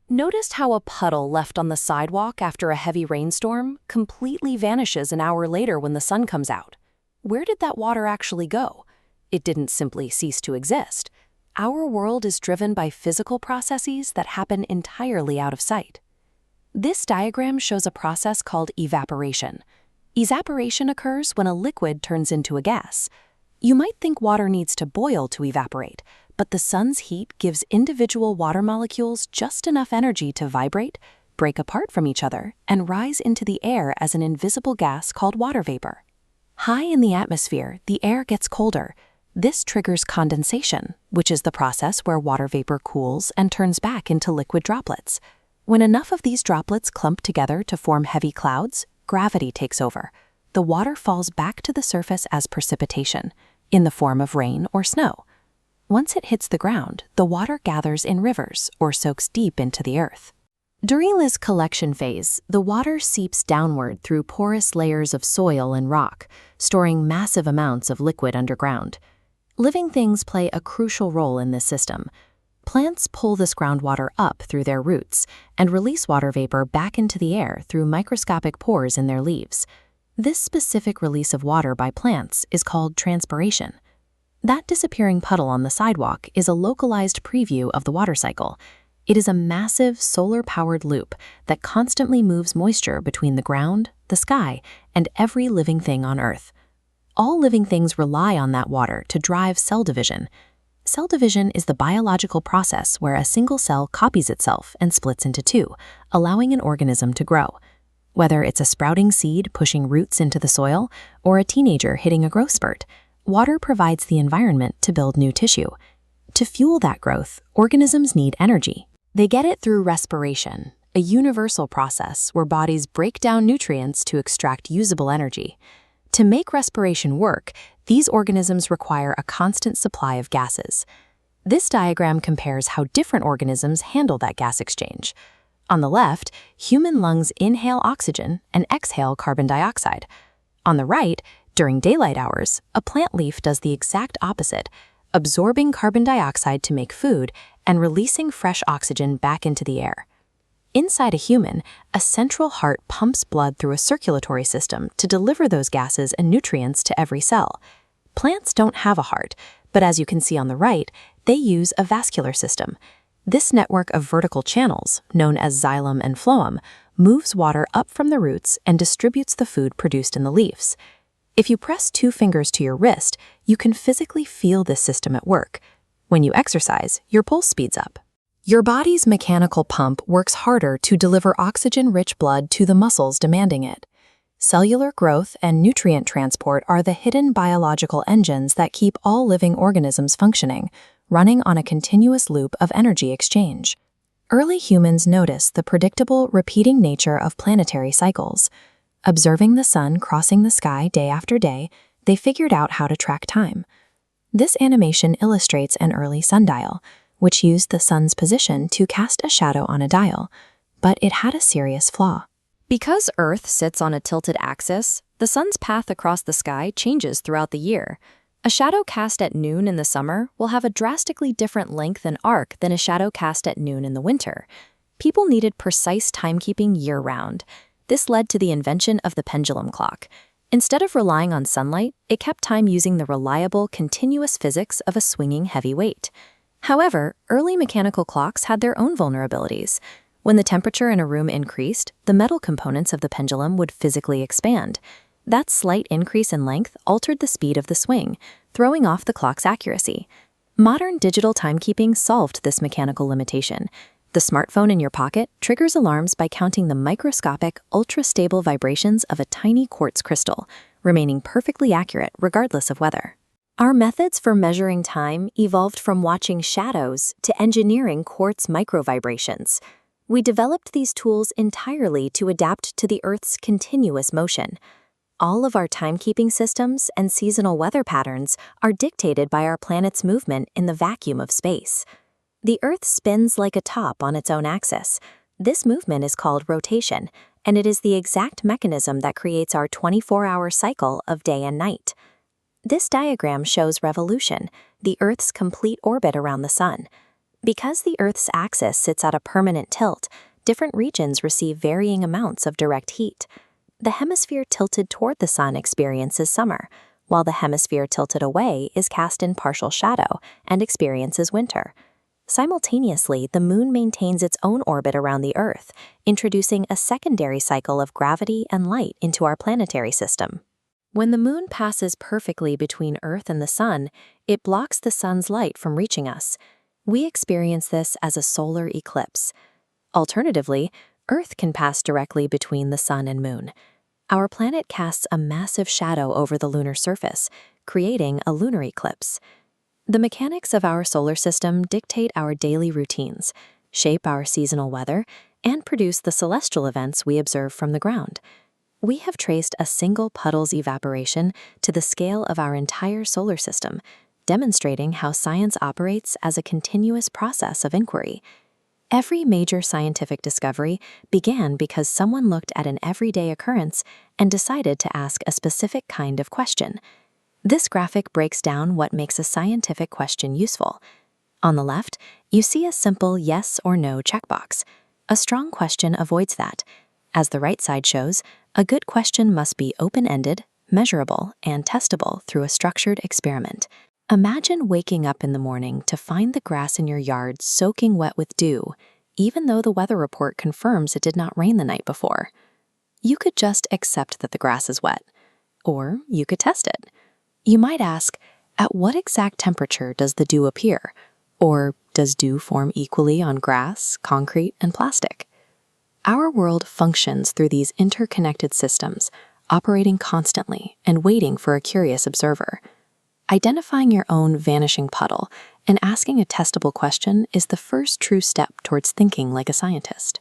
Noticed how a puddle left on the sidewalk after a heavy rainstorm completely vanishes an hour later when the sun comes out? Where did that water actually go? It didn't simply cease to exist. Our world is driven by physical processes that happen entirely out of sight. This diagram shows a process called evaporation. Evaporation occurs when a liquid turns into a gas. You might think water needs to boil to evaporate, but the sun's heat gives individual water molecules just enough energy to vibrate, break apart from each other, and rise into the air as an invisible gas called water vapor. High in the atmosphere, the air gets colder. This triggers condensation, which is the process where water vapor cools and turns back into liquid droplets. When enough of these droplets clump together to form heavy clouds, gravity takes over. The water falls back to the surface as precipitation, in the form of rain or snow. Once it hits the ground, the water gathers in rivers or soaks deep into the earth. During this collection phase, the water seeps downward through porous layers of soil and rock, storing massive amounts of liquid underground. Living things play a crucial role in this system. Plants pull this groundwater up through their roots and release water vapor back into the air through microscopic pores in their leaves. This specific release of water by plants is called transpiration. That disappearing puddle on the sidewalk is a localized preview of the water cycle. It is a massive solar-powered loop that constantly moves moisture between the ground, the sky, and every living thing on Earth. All living things rely on that water to drive cell division. Cell division is the biological process where a single cell copies itself and splits into two, allowing an organism to grow. Whether it's a sprouting seed pushing roots into the soil or a teenager hitting a growth spurt, water provides the environment to build new tissue. To fuel that growth, organisms need energy. They get it through respiration, a universal process where bodies break down nutrients to extract usable energy. To make respiration work, these organisms require a constant supply of gases. This diagram compares how different organisms handle that gas exchange. On the left, human lungs inhale oxygen and exhale carbon dioxide. On the right, during daylight hours, a plant leaf does the exact opposite, absorbing carbon dioxide to make food and releasing fresh oxygen back into the air. Inside a human, a central heart pumps blood through a circulatory system to deliver those gases and nutrients to every cell. Plants don't have a heart, but as you can see on the right, they use a vascular system. This network of vertical channels, known as xylem and phloem, moves water up from the roots and distributes the food produced in the leaves. If you press 2 fingers to your wrist, you can physically feel this system at work. When you exercise, your pulse speeds up. Your body's mechanical pump works harder to deliver oxygen-rich blood to the muscles demanding it. Cellular growth and nutrient transport are the hidden biological engines that keep all living organisms functioning, running on a continuous loop of energy exchange. Early humans noticed the predictable, repeating nature of planetary cycles. Observing the sun crossing the sky day after day, they figured out how to track time. This animation illustrates an early sundial, which used the sun's position to cast a shadow on a dial, but it had a serious flaw. Because Earth sits on a tilted axis, the sun's path across the sky changes throughout the year. A shadow cast at noon in the summer will have a drastically different length and arc than a shadow cast at noon in the winter. People needed precise timekeeping year-round. This led to the invention of the pendulum clock. Instead of relying on sunlight, it kept time using the reliable, continuous physics of a swinging heavy weight. However, early mechanical clocks had their own vulnerabilities. When the temperature in a room increased, the metal components of the pendulum would physically expand. That slight increase in length altered the speed of the swing, throwing off the clock's accuracy. Modern digital timekeeping solved this mechanical limitation. The smartphone in your pocket triggers alarms by counting the microscopic, ultra-stable vibrations of a tiny quartz crystal, remaining perfectly accurate regardless of weather. Our methods for measuring time evolved from watching shadows to engineering quartz microvibrations. We developed these tools entirely to adapt to the Earth's continuous motion. All of our timekeeping systems and seasonal weather patterns are dictated by our planet's movement in the vacuum of space. The Earth spins like a top on its own axis. This movement is called rotation, and it is the exact mechanism that creates our 24-hour cycle of day and night. This diagram shows revolution, the Earth's complete orbit around the sun. Because the Earth's axis sits at a permanent tilt, different regions receive varying amounts of direct heat. The hemisphere tilted toward the sun experiences summer, while the hemisphere tilted away is cast in partial shadow and experiences winter. Simultaneously, the moon maintains its own orbit around the Earth, introducing a secondary cycle of gravity and light into our planetary system. When the moon passes perfectly between Earth and the sun, it blocks the sun's light from reaching us. We experience this as a solar eclipse. Alternatively, Earth can pass directly between the sun and moon. Our planet casts a massive shadow over the lunar surface, creating a lunar eclipse. The mechanics of our solar system dictate our daily routines, shape our seasonal weather, and produce the celestial events we observe from the ground. We have traced a single puddle's evaporation to the scale of our entire solar system, demonstrating how science operates as a continuous process of inquiry. Every major scientific discovery began because someone looked at an everyday occurrence and decided to ask a specific kind of question. This graphic breaks down what makes a scientific question useful. On the left, you see a simple yes or no checkbox. A strong question avoids that. As the right side shows, a good question must be open-ended, measurable, and testable through a structured experiment. Imagine waking up in the morning to find the grass in your yard soaking wet with dew, even though the weather report confirms it did not rain the night before. You could just accept that the grass is wet, or you could test it. You might ask, at what exact temperature does the dew appear? Or does dew form equally on grass, concrete, and plastic? Our world functions through these interconnected systems, operating constantly and waiting for a curious observer. Identifying your own vanishing puddle and asking a testable question is the first true step towards thinking like a scientist.